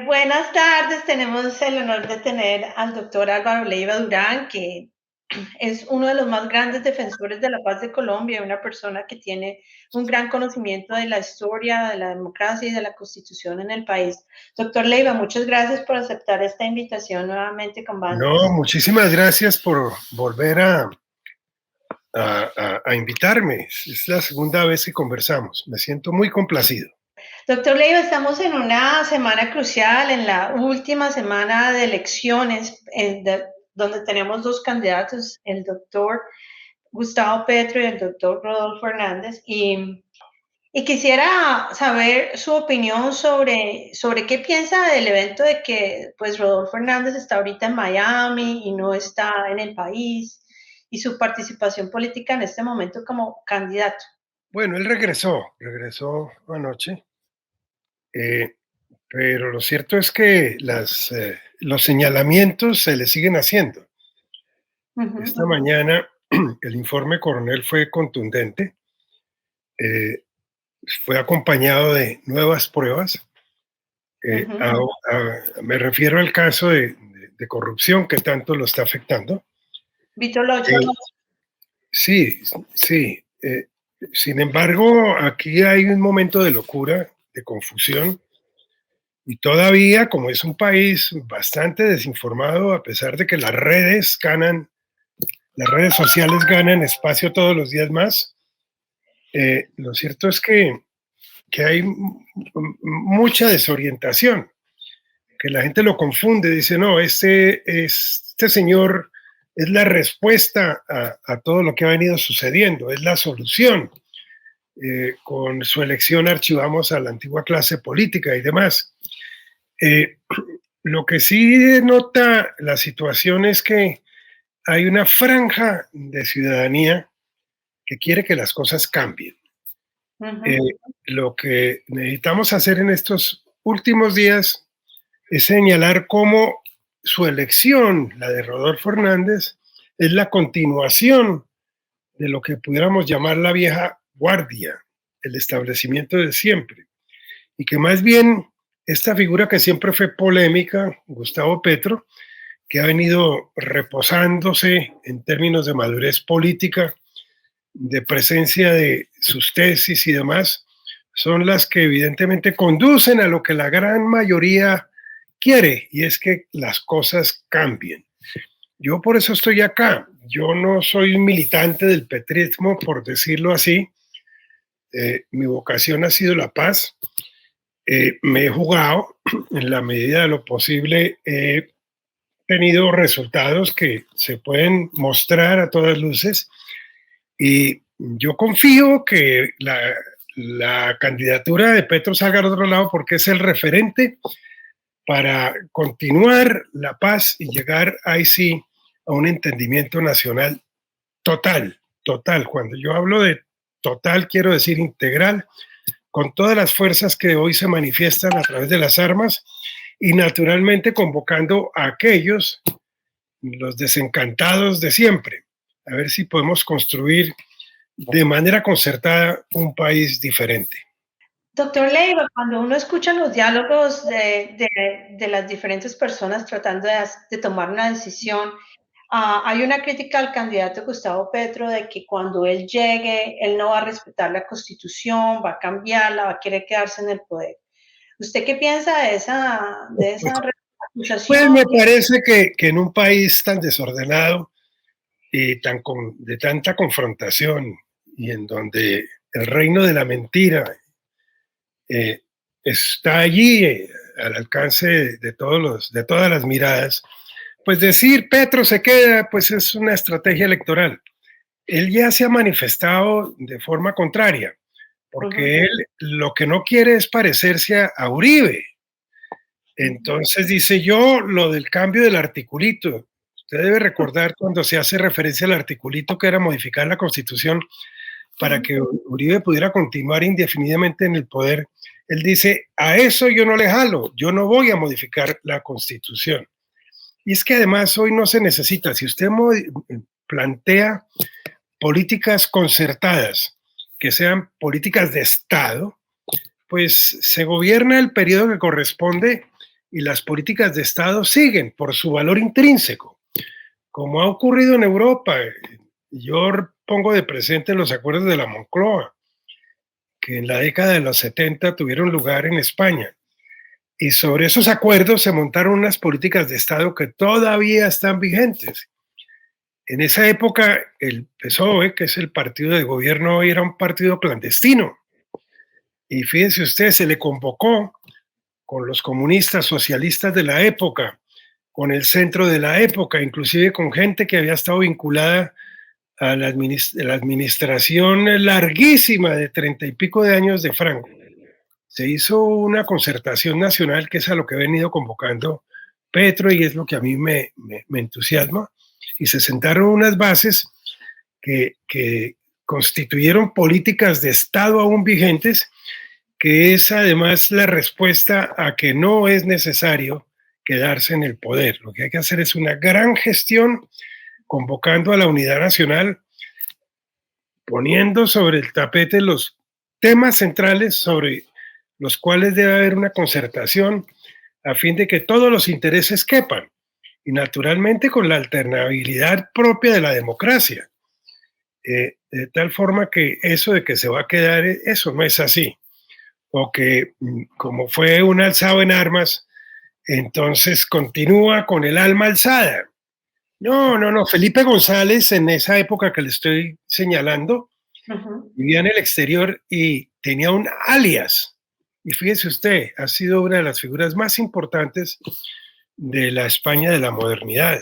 Buenas tardes, tenemos el honor de tener al doctor Álvaro Leiva Durán, que es uno de los más grandes defensores de la paz de Colombia, una persona que tiene un gran conocimiento de la historia, de la democracia y de la constitución en el país. Doctor Leiva, muchas gracias por aceptar esta invitación nuevamente con No, Bancos. muchísimas gracias por volver a invitarme. Es la segunda vez que conversamos. Me siento muy complacido. Doctor Leiva, estamos en una semana crucial, en la última semana de elecciones, donde tenemos dos candidatos, el doctor Gustavo Petro y el doctor Rodolfo Hernández. Y quisiera saber su opinión sobre qué piensa del evento de que pues Rodolfo Hernández está ahorita en Miami y no está en el país y su participación política en este momento como candidato. Bueno, él regresó anoche, eh, pero lo cierto es que los señalamientos se le siguen haciendo. Ujú, Esta ujú. mañana el informe coronel fue contundente, eh, fue acompañado de nuevas pruebas. Ujú, ujú. Me refiero al caso de corrupción que tanto lo está afectando. Vito Locho. Eh, Sí, sí. Sin embargo, aquí hay un momento de locura, de confusión, y todavía, como es un país bastante desinformado, a pesar de que las redes sociales ganan espacio todos los días más, lo cierto es que hay mucha desorientación, que la gente lo confunde, dice, no, este señor es la respuesta a todo lo que ha venido sucediendo, es la solución. Con su elección archivamos a la antigua clase política y demás. Eh, lo que sí denota la situación es que hay una franja de ciudadanía que quiere que las cosas cambien. Eh, Ujú. lo que necesitamos hacer en estos últimos días es señalar cómo su elección, la de Rodolfo Hernández, es la continuación de lo que pudiéramos llamar la vieja guardia, el establecimiento de siempre. Y que más bien esta figura que siempre fue polémica, Gustavo Petro, que ha venido reposándose en términos de madurez política, de presencia de sus tesis y demás, son las que evidentemente conducen a lo que la gran mayoría quiere, y es que las cosas cambien. Yo por eso estoy acá. Yo no soy un militante del petrismo, por decirlo así. Mi vocación ha sido la paz. Me he jugado en la medida de lo posible, he tenido resultados que se pueden mostrar a todas luces y yo confío que la candidatura de Petro salga al otro lado porque es el referente para continuar la paz y llegar ahí sí a un entendimiento nacional total, total. Cuando yo hablo de total quiero decir integral, con todas las fuerzas que hoy se manifiestan a través de las armas y naturalmente convocando a aquellos, los desencantados de siempre, a ver si podemos construir de manera concertada un país diferente. Doctor Leiva, cuando uno escucha los diálogos de las diferentes personas tratando de tomar una decisión, hay una crítica al candidato Gustavo Petro de que cuando él llegue, él no va a respetar la Constitución, va a cambiarla, va a querer quedarse en el poder. ¿Usted qué piensa de esa Pues acusación? me parece que en un país tan desordenado y de tanta confrontación y en donde el reino de la mentira eh, está allí al alcance de todas las miradas, pues decir Petro se queda, pues es una estrategia electoral. Él ya se ha manifestado de forma contraria, Ujú, porque él lo que no quiere es parecerse a Uribe. ujú, Entonces dice yo lo del cambio del articulito. Usted debe recordar cuando se hace referencia al articulito que era modificar la constitución para ujú. que Uribe pudiera continuar indefinidamente en el poder. Él dice, a eso yo no le jalo, yo no voy a modificar la constitución. Y es que además hoy no se necesita, si usted plantea políticas concertadas, que sean políticas de Estado, pues se gobierna el periodo que corresponde y las políticas de Estado siguen por su valor intrínseco, como ha ocurrido en Europa. Yo pongo de presente los acuerdos de la Moncloa, que en la década de los 70 tuvieron lugar en España. Y sobre esos acuerdos se montaron unas políticas de Estado que todavía están vigentes. En esa época, el PSOE, que es el partido de gobierno hoy, era un partido clandestino. Y fíjense usted, se le convocó con los comunistas socialistas de la época, con el centro de la época, inclusive con gente que había estado vinculada a la administración larguísima de 30 y pico de años de Franco. Se hizo una concertación nacional, que es a lo que ha venido convocando Petro, y es lo que a mí me entusiasma, y se sentaron unas bases que constituyeron políticas de Estado aún vigentes, que es además la respuesta a que no es necesario quedarse en el poder. Lo que hay que hacer es una gran gestión, convocando a la unidad nacional, poniendo sobre el tapete los temas centrales sobre los cuales debe haber una concertación a fin de que todos los intereses quepan, y naturalmente con la alternabilidad propia de la democracia. De tal forma que eso de que se va a quedar, eso no es así. O que como fue un alzado en armas, entonces continúa con el alma alzada. No, no, no. Felipe González, en esa época que le estoy señalando, vivía en el exterior y tenía un alias. Y fíjese usted, ha sido una de las figuras más importantes de la España de la modernidad.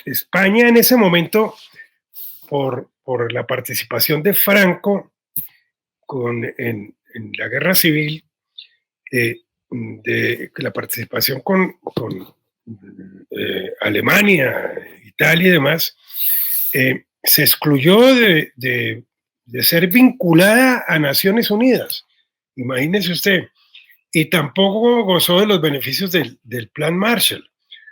España en ese momento, por la participación de Franco en la guerra civil, de la participación con Alemania, Italia y demás, se excluyó de ser vinculada a Naciones Unidas. Imagínese usted. Y tampoco gozó de los beneficios del Plan Marshall.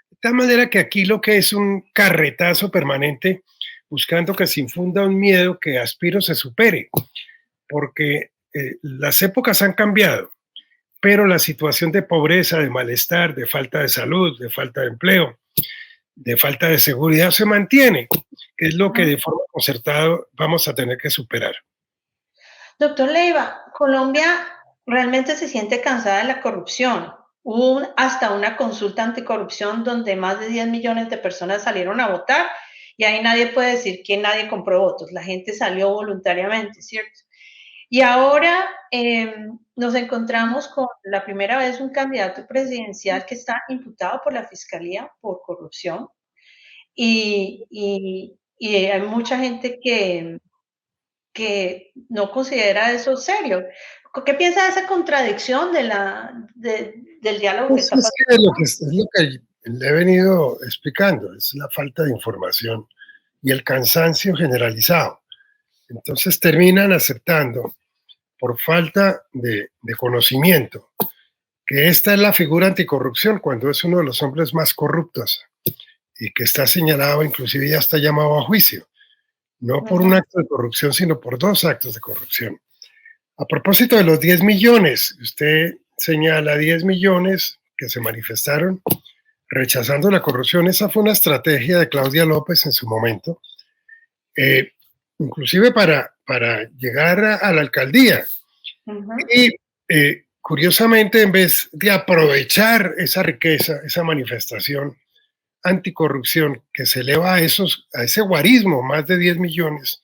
De tal manera que aquí lo que es un carretazo permanente, buscando que se infunda un miedo que aspiro se supere, porque las épocas han cambiado, pero la situación de pobreza, de malestar, de falta de salud, de falta de empleo, de falta de seguridad se mantiene, que es lo que de forma concertada vamos a tener que superar. Doctor Leiva, Colombia realmente se siente cansada de la corrupción. Hubo hasta una consulta anticorrupción donde más de 10 millones de personas salieron a votar, y ahí nadie puede decir que nadie compró votos. La gente salió voluntariamente, ¿cierto? Y ahora nos encontramos con la primera vez un candidato presidencial que está imputado por la Fiscalía por corrupción. Y hay mucha gente que no considera eso serio. ¿Qué piensa de esa contradicción del diálogo que está pasando? Es lo que le he venido explicando, es la falta de información y el cansancio generalizado. Entonces terminan aceptando, por falta de conocimiento, que esta es la figura anticorrupción, cuando es uno de los hombres más corruptos y que está señalado, inclusive ya está llamado a juicio, no por un acto de corrupción, sino por 2 actos de corrupción. A propósito de los 10 millones, usted señala 10 millones que se manifestaron rechazando la corrupción. Esa fue una estrategia de Claudia López en su momento, inclusive para llegar a la alcaldía. Y curiosamente, en vez de aprovechar esa riqueza, esa manifestación anticorrupción que se eleva a ese guarismo, más de 10 millones,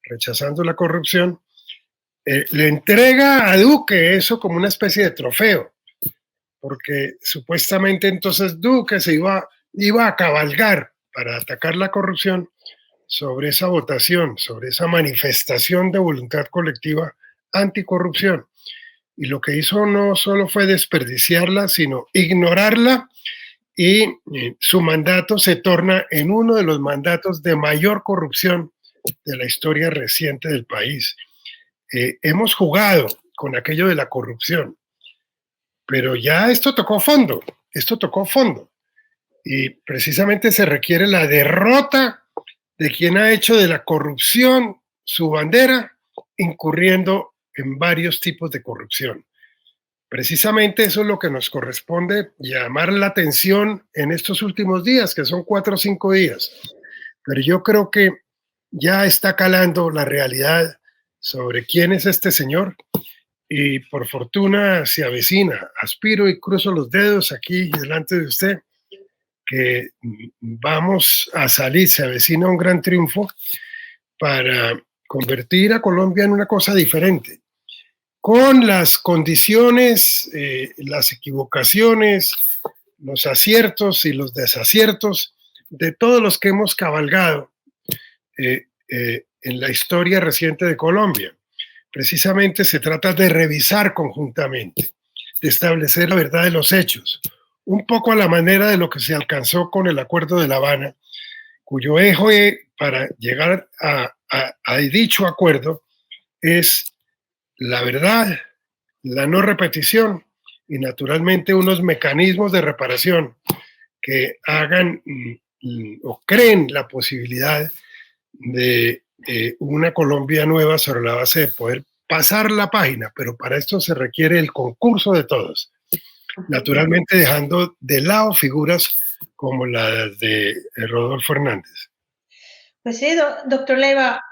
rechazando la corrupción, le entrega a Duque eso como una especie de trofeo, porque supuestamente entonces Duque se iba a cabalgar para atacar la corrupción sobre esa votación, sobre esa manifestación de voluntad colectiva anticorrupción. Y lo que hizo no solo fue desperdiciarla, sino ignorarla, y su mandato se torna en uno de los mandatos de mayor corrupción de la historia reciente del país. Hemos jugado con aquello de la corrupción, pero ya esto tocó fondo, y precisamente se requiere la derrota de quien ha hecho de la corrupción su bandera, incurriendo en varios tipos de corrupción. Precisamente eso es lo que nos corresponde llamar la atención en estos últimos días, que son 4 o 5 días. Pero yo creo que ya está calando la realidad sobre quién es este señor y por fortuna se avecina. Aspiro y cruzo los dedos aquí delante de usted que vamos a salir, se avecina un gran triunfo para convertir a Colombia en una cosa diferente, con las condiciones, las equivocaciones, los aciertos y los desaciertos de todos los que hemos cabalgado en la historia reciente de Colombia. Precisamente se trata de revisar conjuntamente, de establecer la verdad de los hechos, un poco a la manera de lo que se alcanzó con el Acuerdo de La Habana, cuyo eje para llegar a dicho acuerdo es la verdad, la no repetición y naturalmente unos mecanismos de reparación que hagan o creen la posibilidad de una Colombia nueva sobre la base de poder pasar la página, pero para esto se requiere el concurso de todos, naturalmente dejando de lado figuras como las de Rodolfo Hernández. Pues sí, doctor Leiva,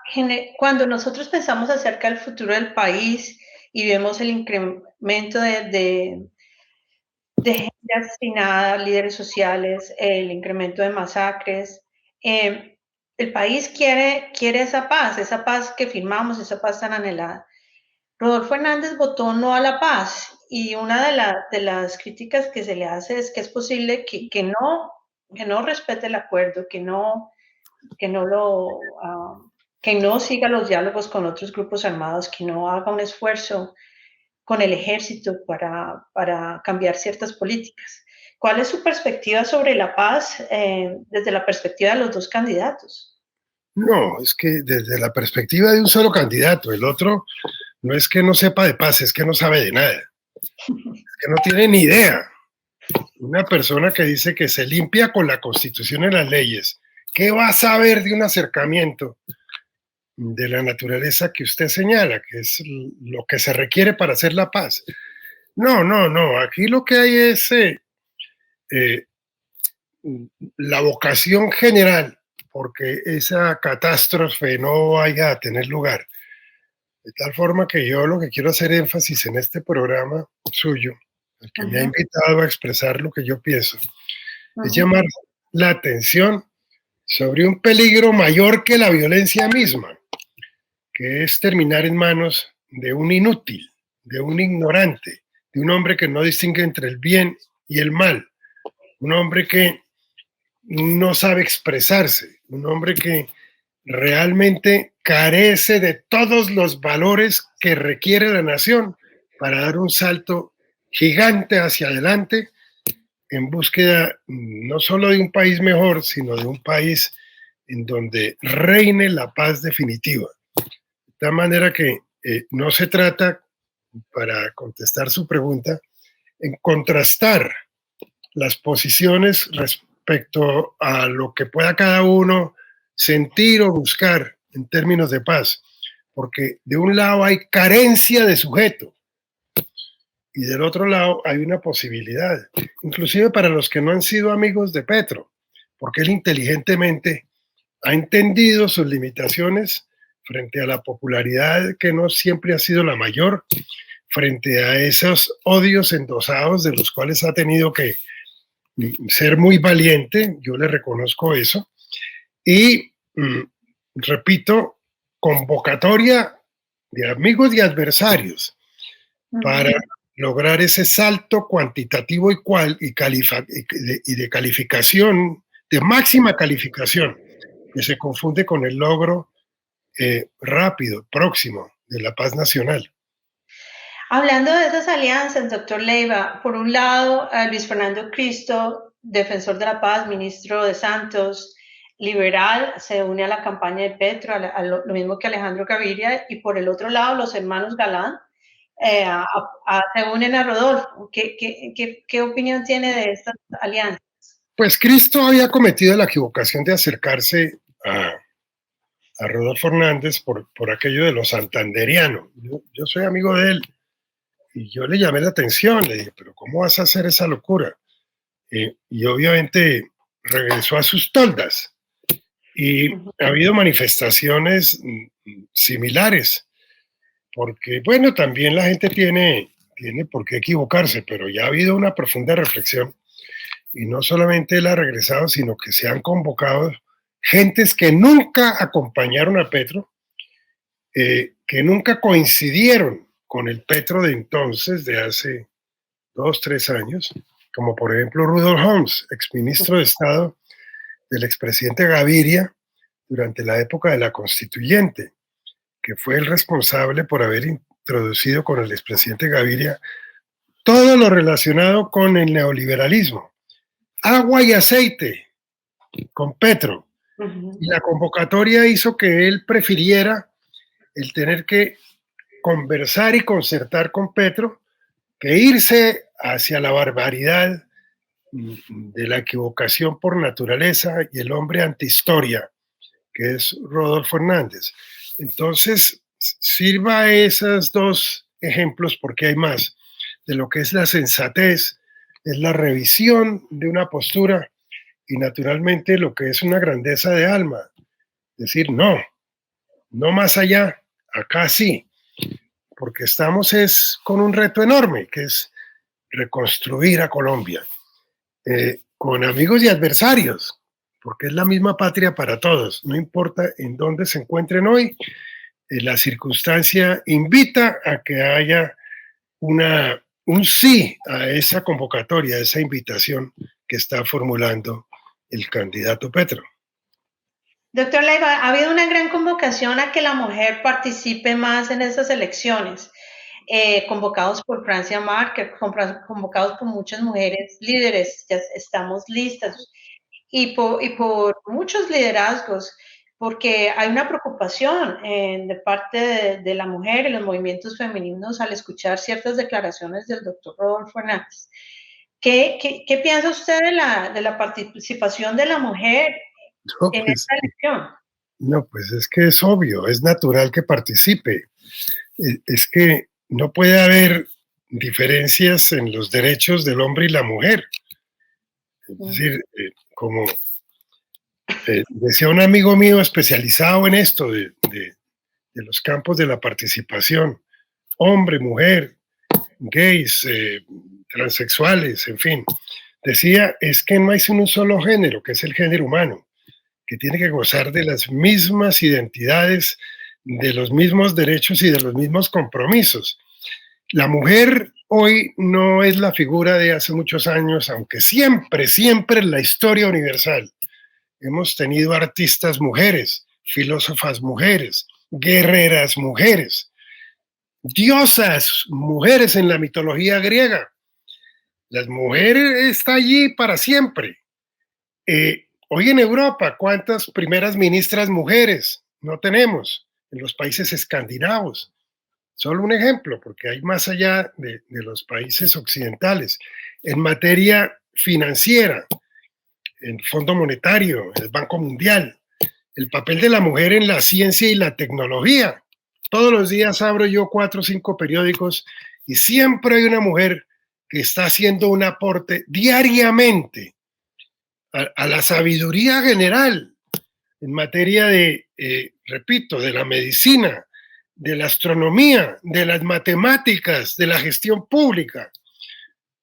cuando nosotros pensamos acerca del futuro del país y vemos el incremento de gente asesinada, líderes sociales, el incremento de masacres, el país quiere esa paz que firmamos, esa paz tan anhelada. Rodolfo Hernández votó no a la paz y una de las críticas que se le hace es que es posible que no respete el acuerdo, que no siga los diálogos con otros grupos armados, que no haga un esfuerzo con el ejército para cambiar ciertas políticas. ¿Cuál es su perspectiva sobre la paz desde la perspectiva de los dos candidatos? No, es que desde la perspectiva de un solo candidato, el otro no es que no sepa de paz, es que no sabe de nada, es que no tiene ni idea. Una persona que dice que se limpia con la Constitución y las leyes, ¿qué va a saber de un acercamiento de la naturaleza que usted señala, que es lo que se requiere para hacer la paz? No, aquí lo que hay es la vocación general, porque esa catástrofe no vaya a tener lugar. De tal forma que yo lo que quiero hacer énfasis en este programa suyo, el que me ha invitado a expresar lo que yo pienso, es llamar la atención sobre un peligro mayor que la violencia misma, que es terminar en manos de un inútil, de un ignorante, de un hombre que no distingue entre el bien y el mal, un hombre que no sabe expresarse, un hombre que realmente carece de todos los valores que requiere la nación para dar un salto gigante hacia adelante en búsqueda no solo de un país mejor, sino de un país en donde reine la paz definitiva. De tal manera que no se trata, para contestar su pregunta, en contrastar las posiciones respecto a lo que pueda cada uno sentir o buscar en términos de paz, porque de un lado hay carencia de sujeto y del otro lado hay una posibilidad, inclusive para los que no han sido amigos de Petro, porque él inteligentemente ha entendido sus limitaciones frente a la popularidad que no siempre ha sido la mayor, frente a esos odios endosados de los cuales ha tenido que ser muy valiente, yo le reconozco eso, y repito, convocatoria de amigos y adversarios para lograr ese salto cuantitativo y de calificación, de máxima calificación, que se confunde con el logro rápido, próximo, de la paz nacional. Hablando de esas alianzas, doctor Leiva, por un lado, Luis Fernando Cristo, defensor de la paz, ministro de Santos, liberal, se une a la campaña de Petro, lo mismo que Alejandro Gaviria, y por el otro lado, los hermanos Galán se unen a Rodolfo. ¿Qué opinión tiene de estas alianzas? Pues Cristo había cometido la equivocación de acercarse a Rodolfo Hernández por aquello de lo santanderiano. Yo soy amigo de él Y yo le llamé la atención, le dije, pero ¿cómo vas a hacer esa locura? Y obviamente regresó a sus toldas. Y Ujú. ha habido manifestaciones similares, porque bueno, también la gente tiene por qué equivocarse, pero ya ha habido una profunda reflexión y no solamente él ha regresado, sino que se han convocado gentes que nunca acompañaron a Petro, que nunca coincidieron con el Petro de entonces, de hace 2, 3 años, como por ejemplo Rudolf Holmes, exministro de Estado del expresidente Gaviria durante la época de la Constituyente, que fue el responsable por haber introducido con el expresidente Gaviria todo lo relacionado con el neoliberalismo. Agua y aceite con Petro. Ujú. Y la convocatoria hizo que él prefiriera el tener que conversar y concertar con Petro que irse hacia la barbaridad de la equivocación por naturaleza y el hombre antihistoria, que es Rodolfo Hernández. Entonces, sirva esos dos ejemplos, porque hay más, de lo que es la sensatez, es la revisión de una postura y naturalmente lo que es una grandeza de alma. Decir, no, no más allá, acá sí, porque estamos es con un reto enorme, que es reconstruir a Colombia, con amigos y adversarios, porque es la misma patria para todos, no importa en dónde se encuentren hoy, la circunstancia invita a que haya un sí a esa convocatoria, a esa invitación que está formulando el candidato Petro. Doctor Leiva, ha habido una gran convocación a que la mujer participe más en estas elecciones, convocados por Francia Márquez, convocados por muchas mujeres líderes, ya estamos listas, y por muchos liderazgos, porque hay una preocupación de parte de la mujer y los movimientos femeninos al escuchar ciertas declaraciones del doctor Rodolfo Hernández. ¿Qué piensa usted de la participación de la mujer No, en pues, esta elección? no, pues es que es obvio, es natural que participe. Es que no puede haber diferencias en los derechos del hombre y la mujer. Es Mm. decir, como decía un amigo mío especializado en esto de los campos de la participación, hombre, mujer, gays, transexuales, en fin, decía, es que no hay sino un solo género, que es el género humano, que tiene que gozar de las mismas identidades, de los mismos derechos y de los mismos compromisos. La mujer hoy no es la figura de hace muchos años, aunque siempre, siempre en la historia universal hemos tenido artistas mujeres, filósofas mujeres, guerreras mujeres, diosas mujeres en la mitología griega. Las mujeres está allí para siempre. Hoy en Europa, ¿cuántas primeras ministras mujeres no tenemos en los países escandinavos? Solo un ejemplo, porque hay más allá de los países occidentales. En materia financiera, el Fondo Monetario, el Banco Mundial, el papel de la mujer en la ciencia y la tecnología. Todos los días abro yo 4 o 5 periódicos y siempre hay una mujer que está haciendo un aporte diariamente a la sabiduría general en materia de, repito, de la medicina, de la astronomía, de las matemáticas, de la gestión pública.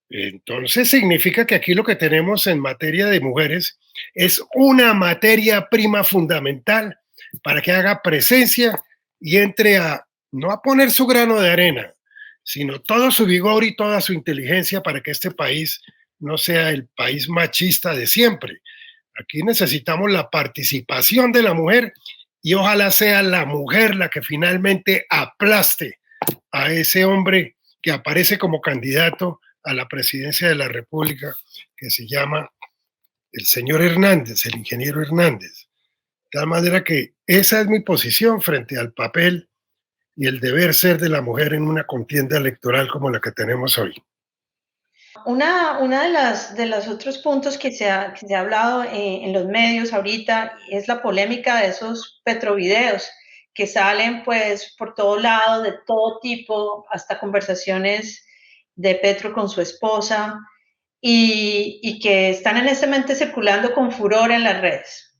Entonces significa que aquí lo que tenemos en materia de mujeres es una materia prima fundamental para que haga presencia y entre a, no a poner su grano de arena, sino todo su vigor y toda su inteligencia para que este país no sea el país machista de siempre. Aquí necesitamos la participación de la mujer y ojalá sea la mujer la que finalmente aplaste a ese hombre que aparece como candidato a la presidencia de la República, que se llama el señor Hernández, el ingeniero Hernández. De tal manera que esa es mi posición frente al papel y el deber ser de la mujer en una contienda electoral como la que tenemos hoy. Una de los otros puntos que se ha hablado en los medios ahorita es la polémica de esos petrovideos que salen pues por todo lado, de todo tipo, hasta conversaciones de Petro con su esposa, y que están en este momento circulando con furor en las redes.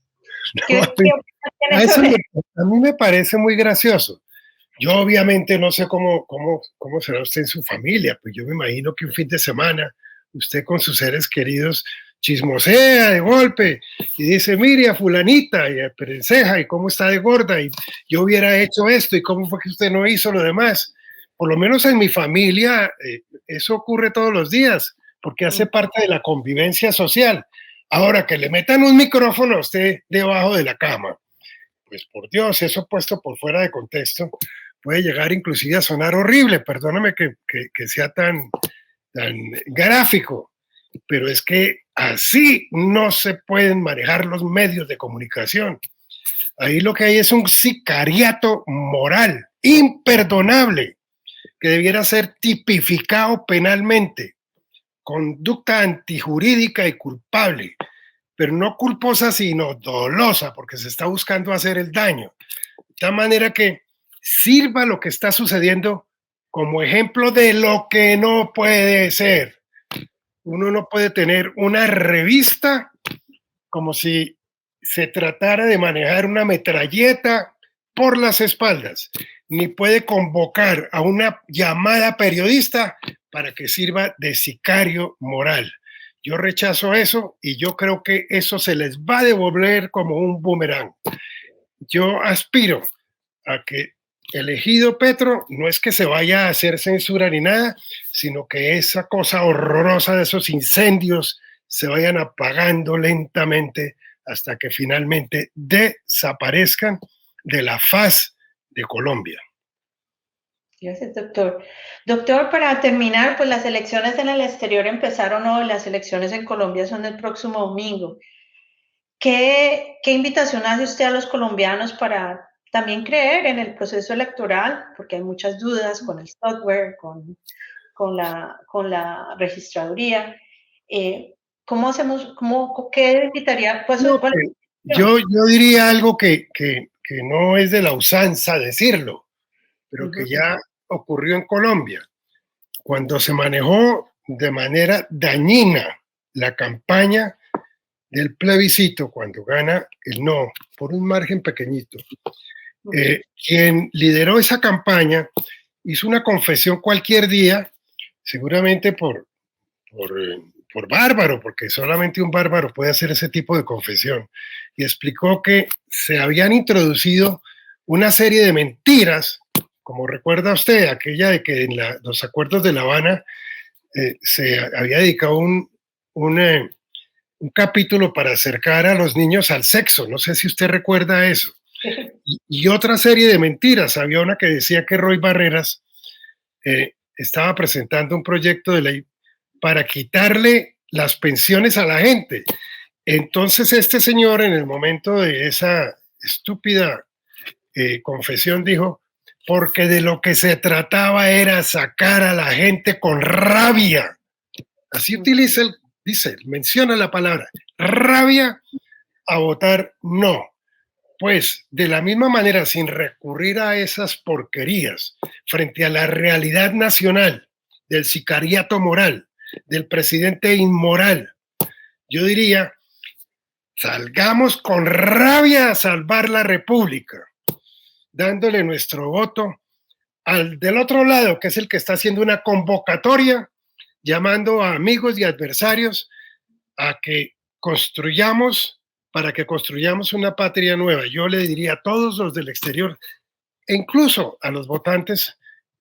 No, ¿Qué opinas a, tienes eso sobre me- eso? a mí me parece muy gracioso. Yo obviamente no sé cómo será usted en su familia, pues yo me imagino que un fin de semana usted con sus seres queridos chismosea de golpe y dice, mire a fulanita y a Perenceja y cómo está de gorda y yo hubiera hecho esto y cómo fue que usted no hizo lo demás. Por lo menos en mi familia eso ocurre todos los días porque hace parte de la convivencia social. Ahora que le metan un micrófono a usted debajo de la cama, pues por Dios, eso puesto por fuera de contexto puede llegar inclusive a sonar horrible, perdóname que sea tan gráfico, pero es que así no se pueden manejar los medios de comunicación. Ahí lo que hay es un sicariato moral imperdonable que debiera ser tipificado penalmente, conducta antijurídica y culpable, pero no culposa sino dolosa, porque se está buscando hacer el daño. De tal manera que sirva lo que está sucediendo como ejemplo de lo que no puede ser. Uno no puede tener una revista como si se tratara de manejar una metralleta por las espaldas, ni puede convocar a una llamada periodista para que sirva de sicario moral. Yo rechazo eso y yo creo que eso se les va a devolver como un boomerang. Yo aspiro a que elegido Petro no es que se vaya a hacer censura ni nada, sino que esa cosa horrorosa de esos incendios se vayan apagando lentamente hasta que finalmente desaparezcan de la faz de Colombia. Gracias, doctor. Doctor, para terminar, pues las elecciones en el exterior empezaron hoy, las elecciones en Colombia son el próximo domingo. ¿Qué invitación hace usted a los colombianos para también creer en el proceso electoral? Porque hay muchas dudas con el software, con la registraduría. ¿Cómo hacemos, qué invitaría? Pues, No, ¿cuál es la yo diría algo que no es de la usanza decirlo, pero que invitación? ya ocurrió en Colombia. Cuando se manejó de manera dañina la campaña del plebiscito, cuando gana el no, por un margen pequeñito, quien lideró esa campaña hizo una confesión cualquier día, seguramente por bárbaro, porque solamente un bárbaro puede hacer ese tipo de confesión, y explicó que se habían introducido una serie de mentiras, como recuerda usted, aquella de que en los acuerdos de La Habana se había dedicado un capítulo para acercar a los niños al sexo, no sé si usted recuerda eso, y otra serie de mentiras. Había una que decía que Roy Barreras estaba presentando un proyecto de ley para quitarle las pensiones a la gente. Entonces este señor en el momento de esa estúpida confesión dijo, porque de lo que se trataba era sacar a la gente con rabia. Así utiliza, dice, menciona la palabra, rabia a votar no. Pues de la misma manera, sin recurrir a esas porquerías, frente a la realidad nacional del sicariato moral, del presidente inmoral, yo diría, salgamos con rabia a salvar la República, dándole nuestro voto al del otro lado, que es el que está haciendo una convocatoria, llamando a amigos y adversarios a que construyamos, para que construyamos una patria nueva. Yo le diría a todos los del exterior, e incluso a los votantes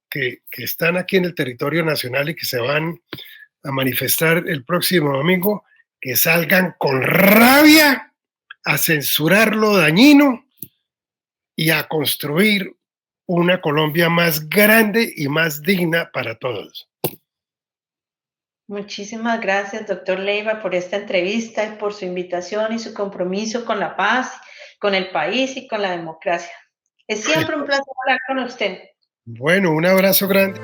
que están aquí en el territorio nacional y que se van a manifestar el próximo domingo, que salgan con rabia a censurar lo dañino y a construir una Colombia más grande y más digna para todos. Muchísimas gracias, doctor Leiva, por esta entrevista y por su invitación y su compromiso con la paz, con el país y con la democracia. Es siempre un placer hablar con usted. Bueno, un abrazo grande.